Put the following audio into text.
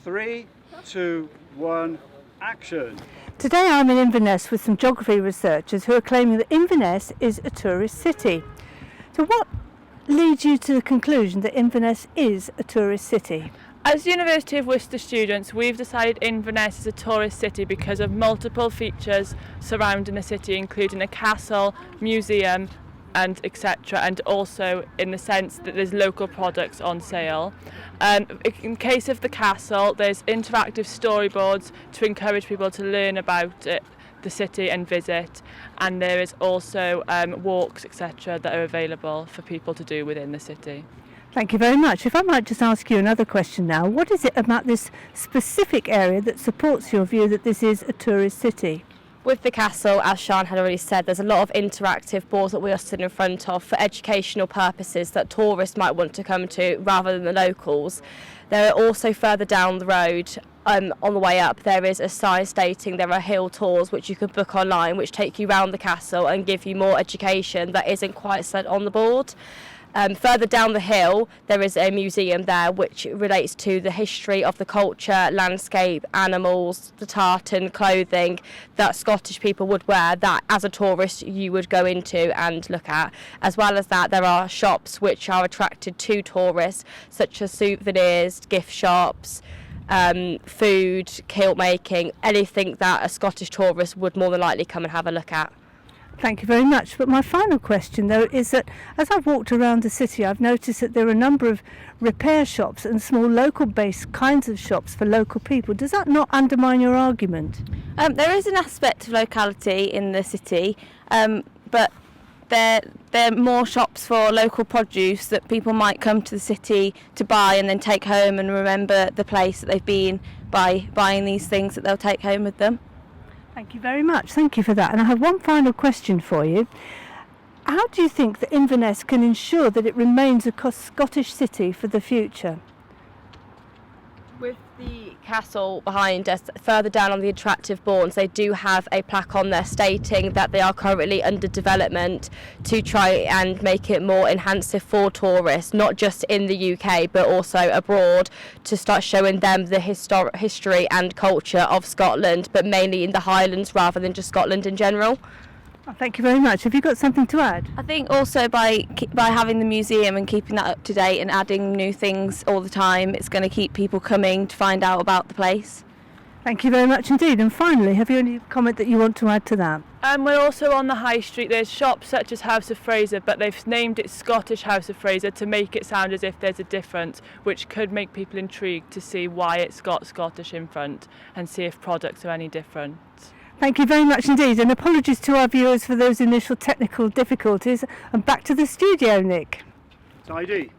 3, 2, 1, action. Today I'm in Inverness with some geography researchers who are claiming that Inverness is a tourist city. So what leads you to the conclusion that Inverness is a tourist city? As University of Worcester students, we've decided Inverness is a tourist city because of multiple features surrounding the city, including a castle, museum and etc., and also in the sense that there's local products on sale. In case of the castle, there's interactive storyboards to encourage people to learn about it, the city and visit, and there is also walks etc. that are available for people to do within the city. Thank you very much. If I might just ask you another question now, what is it about this specific area that supports your view that this is a tourist city? With the castle, as Sian had already said, there's a lot of interactive boards that we are sitting in front of for educational purposes that tourists might want to come to rather than the locals. There are also further down the road, on the way up, there is a sign stating there are hill tours which you can book online which take you around the castle and give you more education that isn't quite set on the board. Further down the hill there is a museum there which relates to the history of the culture, landscape, animals, the tartan clothing that Scottish people would wear that as a tourist you would go into and look at. As well as that, there are shops which are attracted to tourists such as souvenirs, gift shops, food, kilt making, anything that a Scottish tourist would more than likely come and have a look at. Thank you very much. But my final question, though, is that as I've walked around the city, I've noticed that there are a number of repair shops and small local-based kinds of shops for local people. Does that not undermine your argument? There is an aspect of locality in the city, but there are more shops for local produce that people might come to the city to buy and then take home and remember the place that they've been by buying these things that they'll take home with them. Thank you very much. Thank you for that. And I have one final question for you. How do you think that Inverness can ensure that it remains a Scottish city for the future? With the castle behind us, further down on the attractive boards, they do have a plaque on there stating that they are currently under development to try and make it more enhanced for tourists, not just in the UK but also abroad, to start showing them the history and culture of Scotland, but mainly in the Highlands rather than just Scotland in general. Oh, thank you very much. Have you got something to add? I think also by having the museum and keeping that up to date and adding new things all the time, it's going to keep people coming to find out about the place. Thank you very much indeed. And finally, have you any comment that you want to add to that? We're also on the high street. There's shops such as House of Fraser, but they've named it Scottish House of Fraser to make it sound as if there's a difference, which could make people intrigued to see why it's got Scottish in front and see if products are any different. Thank you very much indeed, and apologies to our viewers for those initial technical difficulties. And back to the studio, Nick. Tidy.